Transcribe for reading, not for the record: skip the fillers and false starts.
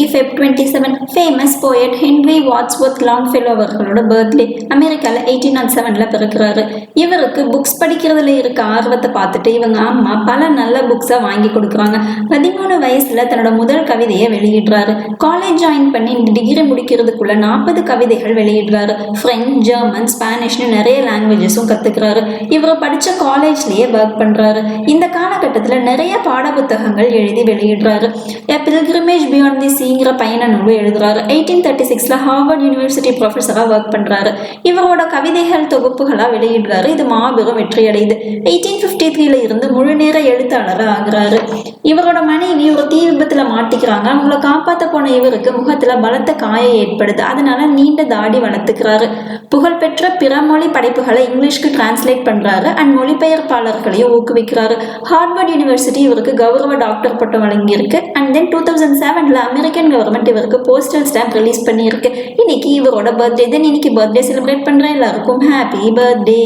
இன்னைக்கு Feb 27 famous poet Henry வாட்ஸ்வொர்த் லாங்ஃபெல்லோ அவர்களோட birthday. அமெரிக்காவில் 1807 பிறக்கிறாரு. இவருக்கு புக்ஸ் படிக்கிறதுல இருக்க ஆர்வத்தை பார்த்துட்டு இவங்க அம்மா பல நல்ல புக்ஸை வாங்கி கொடுக்குறாங்க. 13 வயசுல தன்னோட முதல் கவிதையை வெளியிடுறாரு. காலேஜ் ஜாயின் பண்ணி டிகிரி முடிக்கிறதுக்குள்ள 40 கவிதைகள் வெளியிடுறாரு. பிரெஞ்சு, ஜெர்மன், ஸ்பானிஷ்னு நிறைய லாங்குவேஜஸும் கத்துக்கிறாரு. இவர் படிச்ச காலேஜ்லயே ஒர்க் பண்றாரு. இந்த காலகட்டத்தில் நிறைய பாட புத்தகங்கள் எழுதி வெளியிடுறாரு. பில்கிரிமேஜ் பியாண்ட் தி சீங்கிற பயண நூல் எழுதுறாரு. 1836 ஹார்வர்ட் யூனிவர்சிட்டி ப்ரொஃபஸராக ஒர்க் பண்றாரு. இவரோட கவிதைகள் தொகுப்புகளா வெளியிடுறாரு. இது மாபெரும் வெற்றி அடையுது. 1853 இருந்து முழு நேர எழுத்தாளராக ஆகுறாரு. இவரோட மனைவி ஒரு தீ விபத்துல மாட்டிக்கிறாங்க. அவங்கள காப்பாற்ற போன இவருக்கு முகத்துல பலத்த காயம் ஏற்படுது. அதனால நீண்ட தாடி வளர்த்துக்கிறாரு. புகழ்பெற்ற பிற மொழி படைப்புகளை இங்கிலீஷ்க்கு டிரான்ஸ்லேட் பண்றாரு அண்ட் மொழிபெயர்ப்பாளர்களையும் ஊக்குவிக்கிறாரு. ஹார்வர்ட் யூனிவர்சிட்டி இவருக்கு கௌரவ டாக்டர் பட்டம் வழங்கியிருக்கு. அண்ட் தென் 2007 அமெரிக்கன் கவர்மெண்ட் இவருக்கு போஸ்டல் ஸ்டாம்ப் ரிலீஸ் பண்ணியிருக்கு. இன்னைக்கு இவரோட பர்த்டே. தென் இன்னைக்கு பர்த்டே செலிப்ரேட் பண்ற எல்லாருக்கும் ஹாப்பி பர்த்டே.